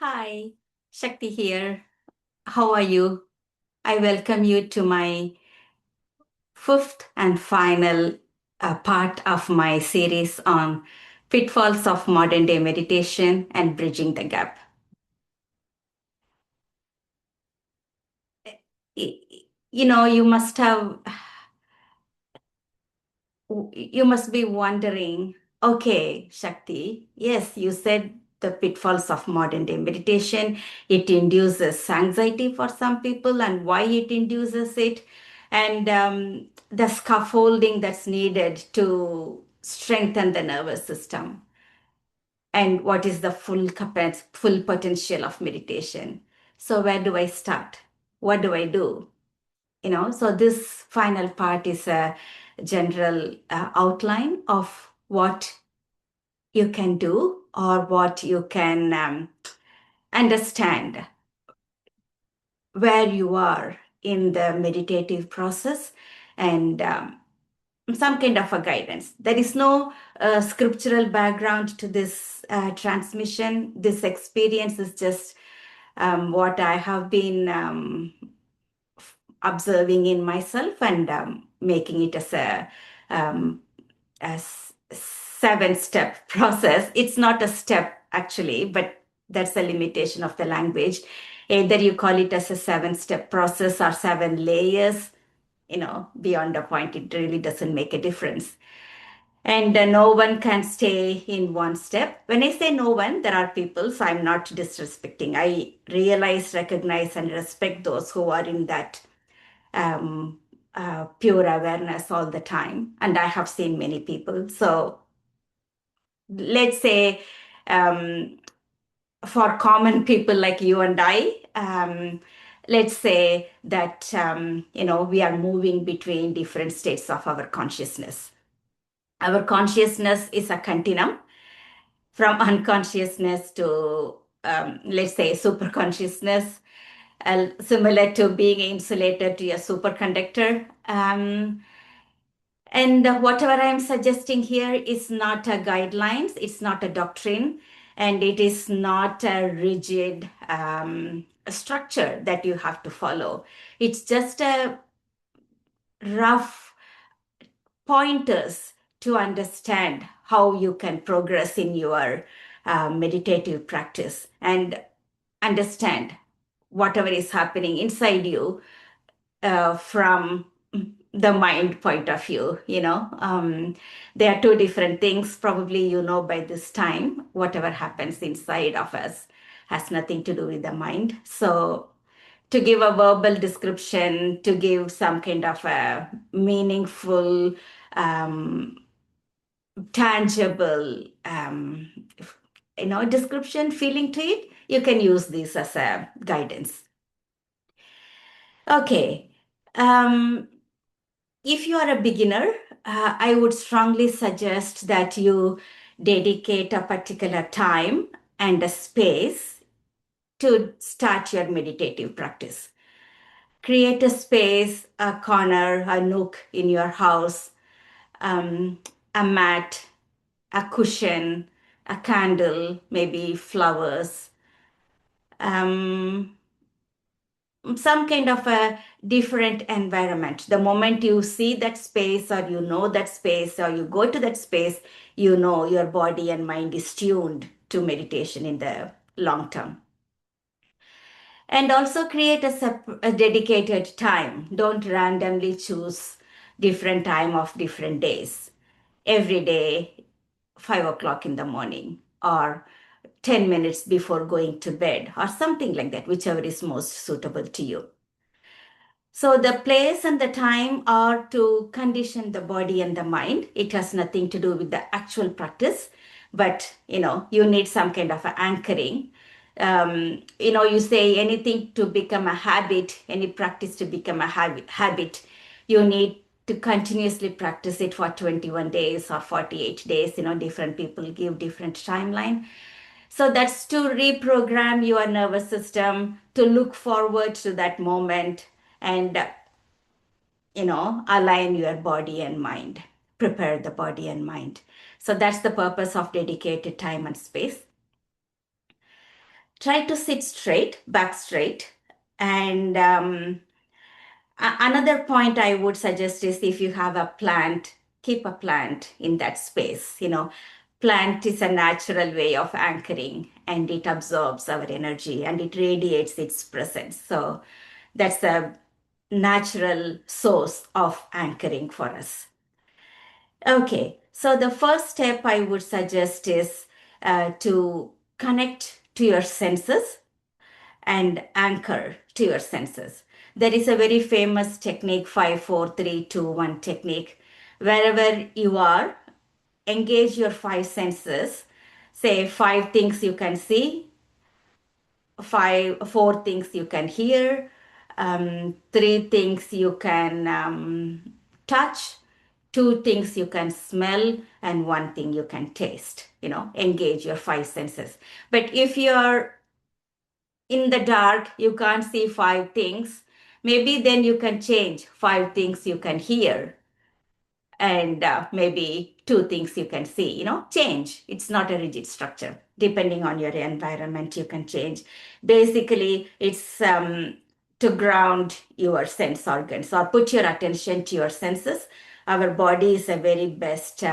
Hi, Shakti here. How are you? I welcome you to my fifth and final part of my series on pitfalls of modern day meditation and bridging the gap. Y- you must have you must be wondering, okay, Shakti, yes, you said the pitfalls of modern day meditation. It induces anxiety for some people, and why it induces it, and the scaffolding that's needed to strengthen the nervous system, and what is the full potential of meditation. So, where do I start? What do I do? So this final part is a general outline of what you can do or what you can understand where you are in the meditative process, and some kind of a guidance. There is no scriptural background to this transmission. This experience is just what I have been observing in myself, and making it as um, a seven-step process. It's not a step actually, but that's a limitation of the language. Either you call it as a seven-step process or seven layers, beyond a point, it really doesn't make a difference. And no one can stay in one step. When I say no one, there are people, so I'm not disrespecting. I realize, recognize, and respect those who are in that um, pure awareness all the time. And I have seen many people. So let's say, um, for common people like you and I, let's say that, we are moving between different states of our consciousness. Our consciousness is a continuum from unconsciousness to, let's say, super consciousness, similar to being insulated to a superconductor. And whatever I'm suggesting here is not a guidelines, it's not a doctrine, and it is not a rigid structure that you have to follow. It's just a rough pointers to understand how you can progress in your meditative practice and understand whatever is happening inside you from the mind point of view. There are two different things. Probably by this time, whatever happens inside of us has nothing to do with the mind. So to give a verbal description, to give some kind of a meaningful, um, tangible, description, feeling to it, you can use this as a guidance. Okay. Um, if you are a beginner, I would strongly suggest that you dedicate a particular time and a space to start your meditative practice. Create a space, a corner, a nook in your house, a mat, a cushion, a candle, maybe flowers, um, some kind of a different environment. The moment you see that space, or you know that space, or you go to that space, your body and mind is tuned to meditation in the long term. And also create a dedicated time. Don't randomly choose different time of different days. Every day, 5 o'clock in the morning, or 10 minutes before going to bed, or something like that, whichever is most suitable to you. So the place and the time are to condition the body and the mind. It has nothing to do with the actual practice, but you need some kind of anchoring. You say anything to become a habit, any practice to become a habit, you need to continuously practice it for 21 days or 48 days. Different people give different timeline. So that's to reprogram your nervous system to look forward to that moment, and align your body and mind, prepare the body and mind. So that's the purpose of dedicated time and space. Try to sit straight, back straight. And another point I would suggest is if you have a plant, keep a plant in that space. Plant is a natural way of anchoring, and it absorbs our energy and it radiates its presence. So that's a natural source of anchoring for us. Okay, so the first step I would suggest is to connect to your senses and anchor to your senses. There is a very famous technique, 5, 4, 3, 2, 1 technique. Wherever you are, engage your five senses. Say five things you can see, four things you can hear, three things you can touch, two things you can smell, and one thing you can taste. Engage your five senses. But if you're in the dark, you can't see five things, maybe then you can change five things you can hear, and maybe two things you can see. Change. It's not a rigid structure. Depending on your environment, you can change. Basically, it's to ground your sense organs or put your attention to your senses. Our body is a very best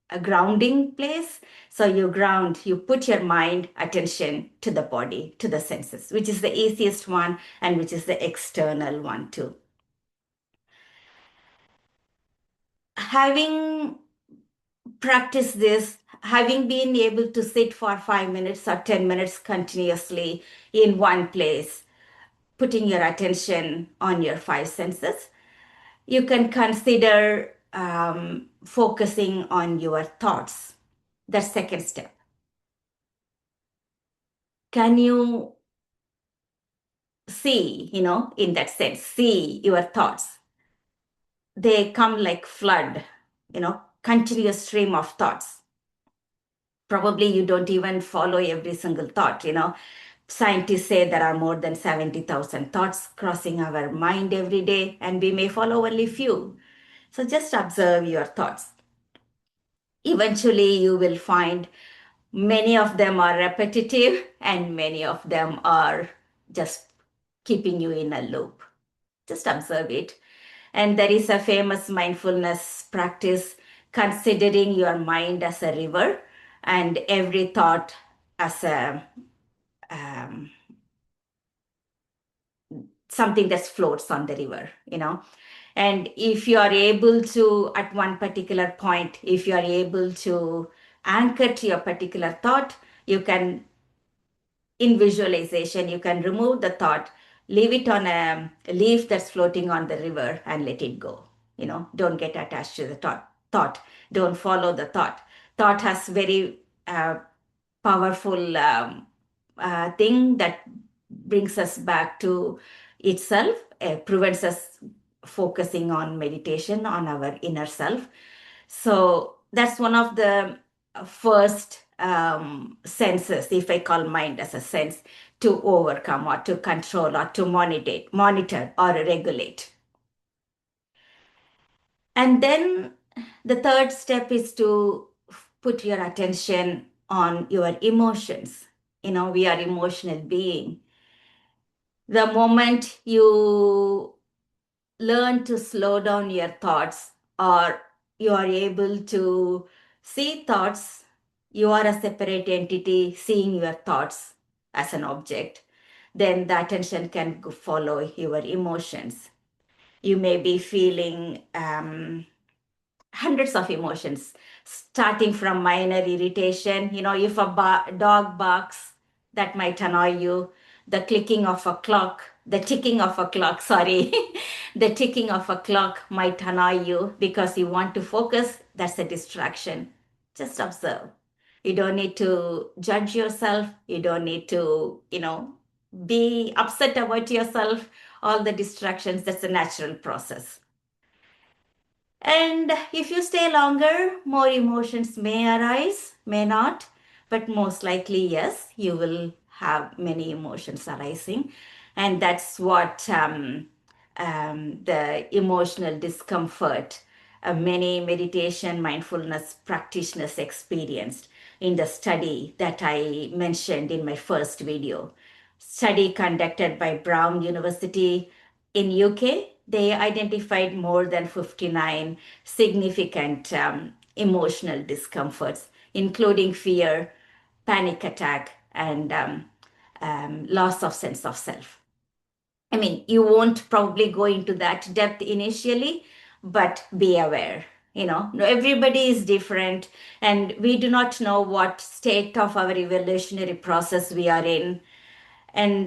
a grounding place. So you put your mind attention to the body, to the senses, which is the easiest one and which is the external one too. Having practiced this, having been able to sit for 5 minutes or 10 minutes continuously in one place, putting your attention on your five senses, you can consider focusing on your thoughts. The second step. Can you see, in that sense, see your thoughts? They come like flood, continuous stream of thoughts. Probably you don't even follow every single thought. Scientists say there are more than 70,000 thoughts crossing our mind every day, and we may follow only few. So just observe your thoughts. Eventually, you will find many of them are repetitive and many of them are just keeping you in a loop. Just observe it. And there is a famous mindfulness practice, considering your mind as a river and every thought as a um, something that floats on the river. And if you are able to, at one particular point, if you are able to anchor to your particular thought, you can, in visualization, you can remove the thought, leave it on a leaf that's floating on the river and let it go. Don't get attached to the thought. Don't follow the thought. Thought has very powerful thing that brings us back to itself, prevents us focusing on meditation on our inner self. So that's one of the first senses, if I call mind as a sense, to overcome or to control or to monitor or regulate. And then the third step is to put your attention on your emotions. We are emotional being. The moment you learn to slow down your thoughts, or you are able to see thoughts, you are a separate entity seeing your thoughts as an object, then the attention can follow your emotions. You may be feeling hundreds of emotions, starting from minor irritation. If a dog barks, that might annoy you. The clicking of a clock, the ticking of a clock, sorry, the ticking of a clock might annoy you because you want to focus. That's a distraction. Just observe. You don't need to judge yourself. You don't need to, be upset about yourself. All the distractions, that's a natural process. And if you stay longer, more emotions may arise, may not, but most likely, yes, you will have many emotions arising. And that's what the emotional discomfort many meditation mindfulness practitioners experienced in the study that I mentioned in my first video. Study conducted by Brown University in UK, they identified more than 59 significant emotional discomforts, including fear, panic attack, and loss of sense of self. I mean, you won't probably go into that depth initially, but be aware. Everybody is different, and we do not know what state of our evolutionary process we are in. And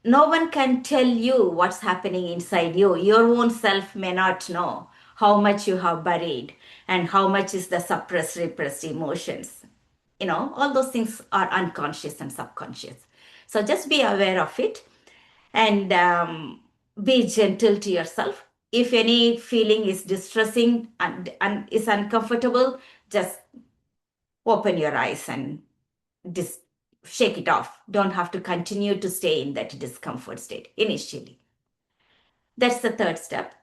no one can tell you what's happening inside you. Your own self may not know how much you have buried and how much is the suppressed, repressed emotions. All those things are unconscious and subconscious. So just be aware of it, and be gentle to yourself. If any feeling is distressing and is uncomfortable, just open your eyes and dis- shake it off. Don't have to continue to stay in that discomfort state initially. That's the third step.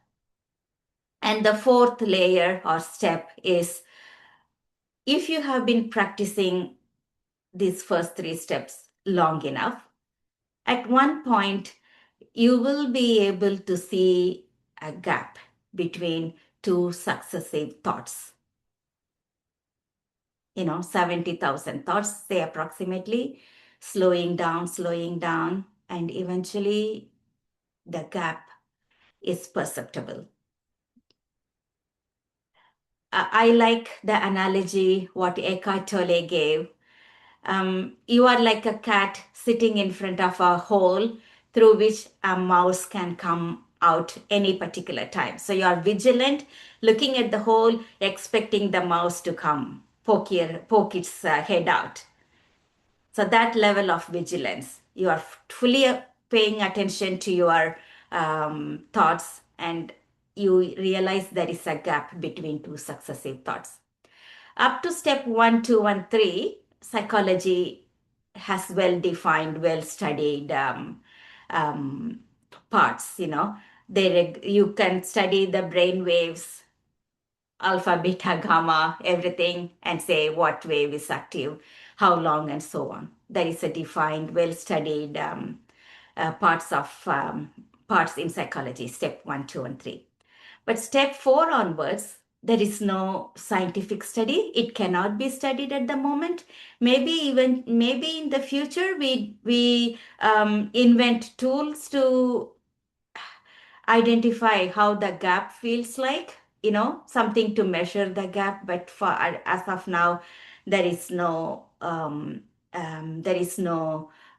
And the fourth layer or step is, if you have been practicing these first three steps long enough, at one point you will be able to see a gap between two successive thoughts. 70,000 thoughts, say approximately, slowing down, and eventually the gap is perceptible. I like the analogy what Eckhart Tolle gave. You are like a cat sitting in front of a hole through which a mouse can come out any particular time. So you are vigilant, looking at the hole, expecting the mouse to come, poke its head out. So that level of vigilance, you are fully paying attention to your thoughts, and you realize there is a gap between two successive thoughts. Up to step 1, 2, and 3, psychology has well-defined, well-studied parts. You can study the brain waves, alpha, beta, gamma, everything, and say what wave is active, how long, and so on. There is a defined, well-studied parts in psychology, step 1, 2, and 3. But step 4 onwards, there is no scientific study. It cannot be studied at the moment. Maybe in the future we invent tools to identify how the gap feels like, something to measure the gap. But as of now, there is no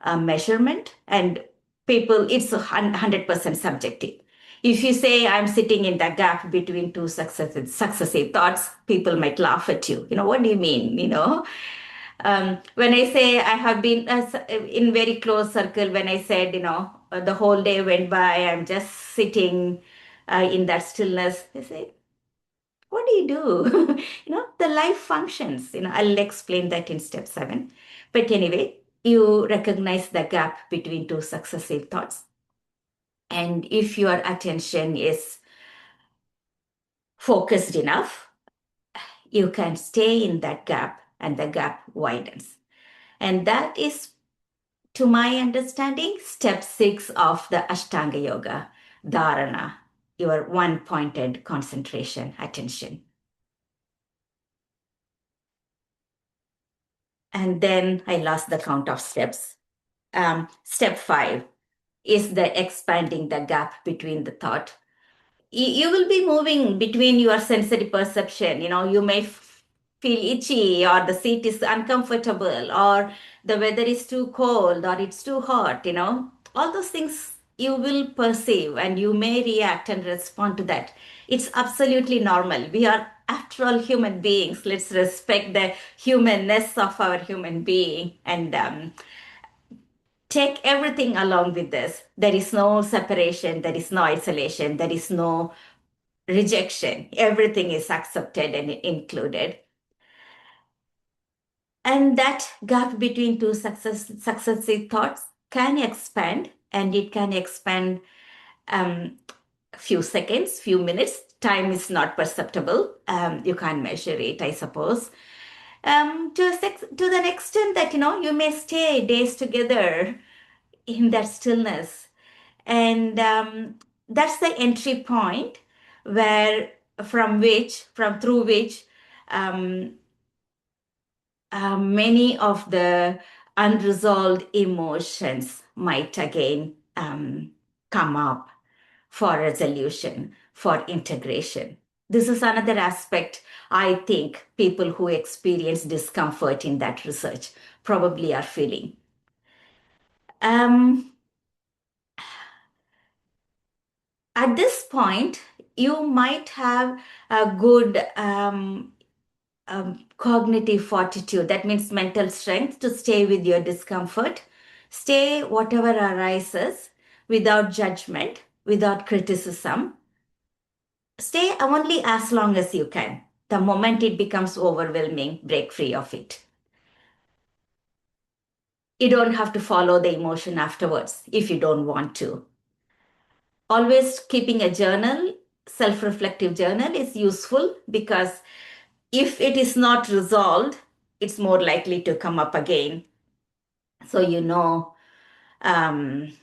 measurement, and people, it's 100% subjective. If you say I'm sitting in the gap between two successive thoughts, people might laugh at you. What do you mean? When I say I have been in very close circle, when I said, the whole day went by, I'm just sitting in that stillness, they say, what do you do? The life functions. I'll explain that in step 7. But anyway, you recognize the gap between two successive thoughts. And if your attention is focused enough, you can stay in that gap, and the gap widens. And that is, to my understanding, step 6 of the Ashtanga Yoga, dharana, your one-pointed concentration, attention. And then I lost the count of steps. Step 5 is the expanding the gap between the thought. You will be moving between your sensory perception. You may feel itchy, or the seat is uncomfortable, or the weather is too cold, or it's too hot. All those things you will perceive, and you may react and respond to that. It's absolutely normal. We are, after all, human beings. Let's respect the humanness of our human being, and take everything along with this. There is no separation, there is no isolation, there is no rejection. Everything is accepted and included. And that gap between two successive thoughts can expand, and it can expand a few seconds, few minutes, time is not perceptible. You can't measure it, I suppose. To the extent that, you may stay days together in that stillness. And that's the entry point where, through which um, many of the unresolved emotions might again come up for resolution, for integration. This is another aspect I think people who experience discomfort in that research probably are feeling. Um, at this point, you might have a good cognitive fortitude. That means mental strength to stay with your discomfort, stay whatever arises without judgment, without criticism. Stay only as long as you can. The moment it becomes overwhelming, break free of it. You don't have to follow the emotion afterwards if you don't want to. Always keeping a journal, self reflective journal, is useful because if it is not resolved, it's more likely to come up again. So, um,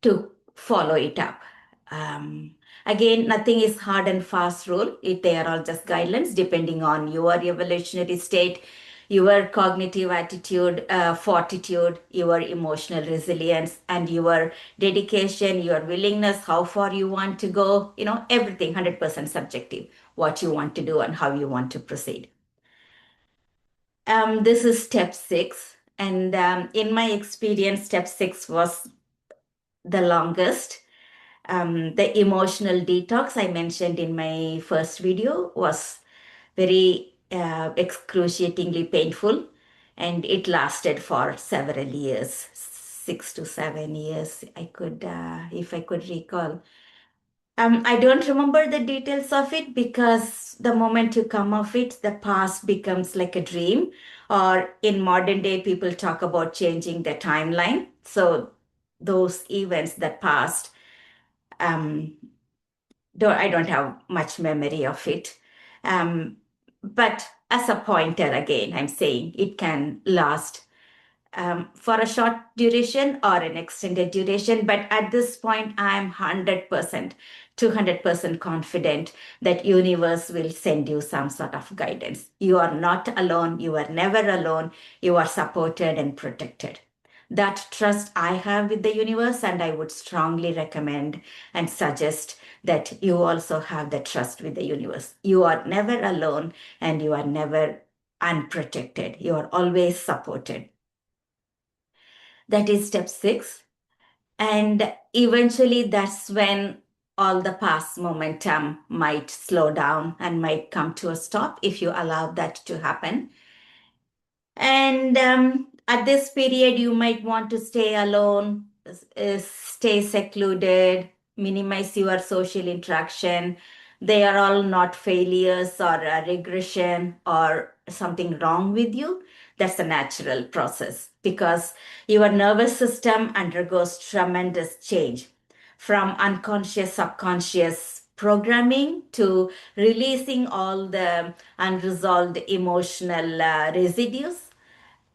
to follow it up. Um, Again, nothing is hard and fast rule. They are all just guidelines depending on your evolutionary state, your cognitive attitude, fortitude, your emotional resilience, and your dedication, your willingness, how far you want to go. Everything 100% subjective, what you want to do and how you want to proceed. This is step 6. And in my experience, step 6 was the longest. The emotional detox I mentioned in my first video was very excruciatingly painful, and it lasted for several years, 6 to 7 years. If I could recall. I don't remember the details of it because the moment you come off it, the past becomes like a dream. Or in modern day, people talk about changing the timeline. So those events that passed, um, I don't have much memory of it. Um, but as a pointer, again, I'm saying it can last for a short duration or an extended duration. But at this point, I'm 100%, 200% confident that universe will send you some sort of guidance. You are not alone. You are never alone. You are supported and protected. That trust I have with the universe, and I would strongly recommend and suggest that you also have the trust with the universe. You are never alone and you are never unprotected. You are always supported. That is step 6. And eventually, that's when all the past momentum might slow down and might come to a stop if you allow that to happen. And at this period, you might want to stay alone, stay secluded, minimize your social interaction. They are all not failures or a regression or something wrong with you. That's a natural process because your nervous system undergoes tremendous change from unconscious, subconscious programming to releasing all the unresolved emotional residues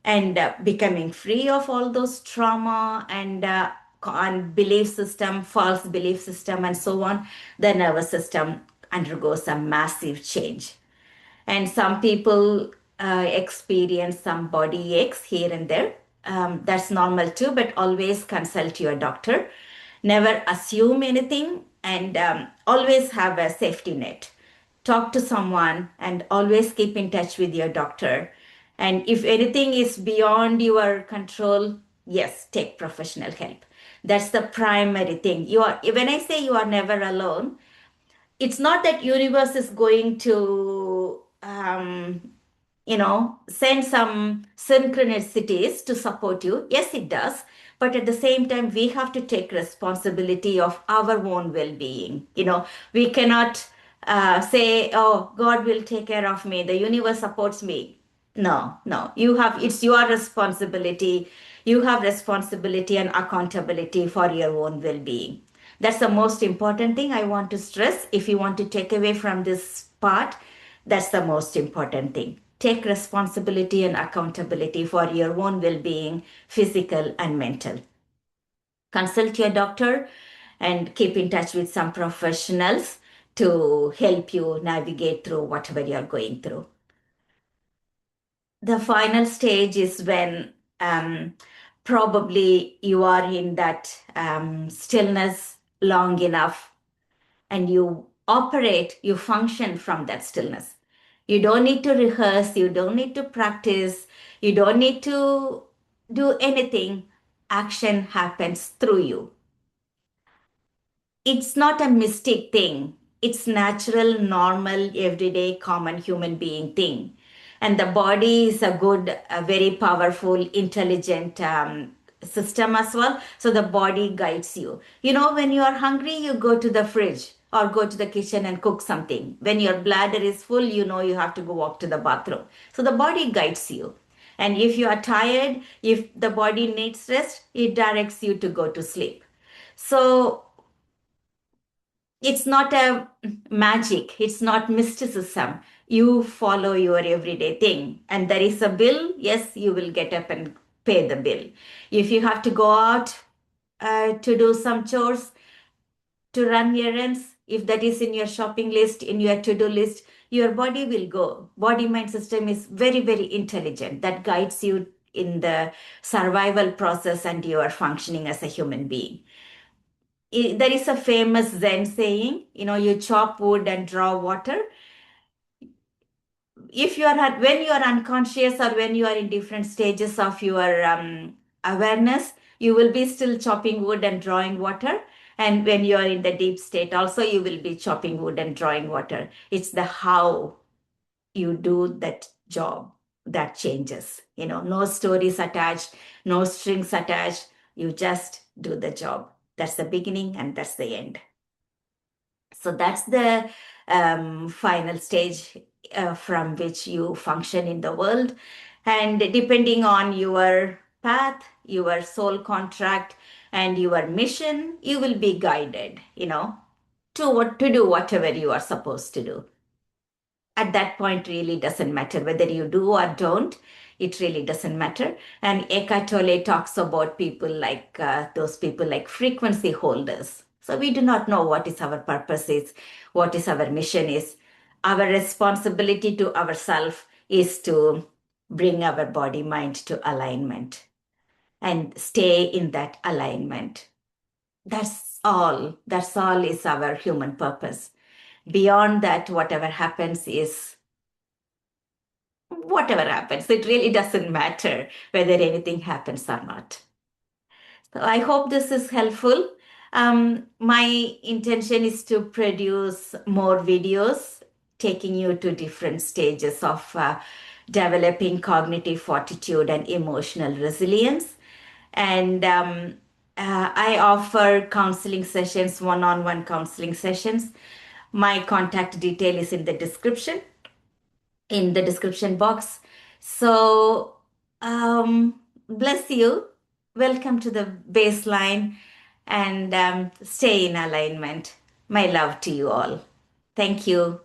and becoming free of all those trauma and belief system, false belief system, and so on. The nervous system undergoes a massive change. And some people experience some body aches here and there. That's normal too, but always consult your doctor. Never assume anything, and always have a safety net. Talk to someone and always keep in touch with your doctor. And if anything is beyond your control, yes, take professional help. That's the primary thing. When I say you are never alone, it's not that universe is going to send some synchronicities to support you. Yes, it does. But at the same time, we have to take responsibility of our own well-being. We cannot say, oh, God will take care of me, the universe supports me. No, no, it's your responsibility. You have responsibility and accountability for your own well-being. That's the most important thing I want to stress. If you want to take away from this part, that's the most important thing. Take responsibility and accountability for your own well being, physical and mental. Consult your doctor and keep in touch with some professionals to help you navigate through whatever you're going through. The final stage is when probably you are in that stillness long enough and you function from that stillness. You don't need to rehearse, you don't need to practice, you don't need to do anything. Action happens through you. It's not a mystic thing. It's natural, normal, everyday, common human being thing. And the body is a very powerful, intelligent system as well. So the body guides you. You know, when you are hungry, you go to the fridge or go to the kitchen and cook something. When your bladder is full, you know you have to go walk to the bathroom. So the body guides you. And if you are tired, if the body needs rest, it directs you to go to sleep. So it's not a magic, it's not mysticism. You follow your everyday thing, and there is a bill. Yes, you will get up and pay the bill. If you have to go out to do some chores, to run errands, if that is in your shopping list, in your to-do list, your body will go. Body mind system is very, very intelligent. That guides you in the survival process, and you are functioning as a human being. There is a famous Zen saying, you chop wood and draw water. If you are when you are unconscious or when you are in different stages of your awareness, you will be still chopping wood and drawing water. And when you are in the deep state, also you will be chopping wood and drawing water. It's the how you do that job that changes. No stories attached, no strings attached. You just do the job. That's the beginning and that's the end. So that's the final stage from which you function in the world. And depending on your path, your soul contract, and your mission, you will be guided, to do whatever you are supposed to do. At that point, really doesn't matter whether you do or don't. It really doesn't matter. And Eckhart Tolle talks about people like those people like frequency holders. So we do not know what is our purpose is, what is our mission is. Our responsibility to ourselves is to bring our body mind to alignment and stay in that alignment. That's all. That's all is our human purpose. Beyond that, whatever happens is whatever happens. It really doesn't matter whether anything happens or not. So I hope this is helpful. My intention is to produce more videos taking you to different stages of developing cognitive fortitude and emotional resilience. And I offer counseling sessions, one-on-one counseling sessions. My contact detail is in the description box. So, bless you. Welcome to the baseline and stay in alignment. My love to you all. Thank you.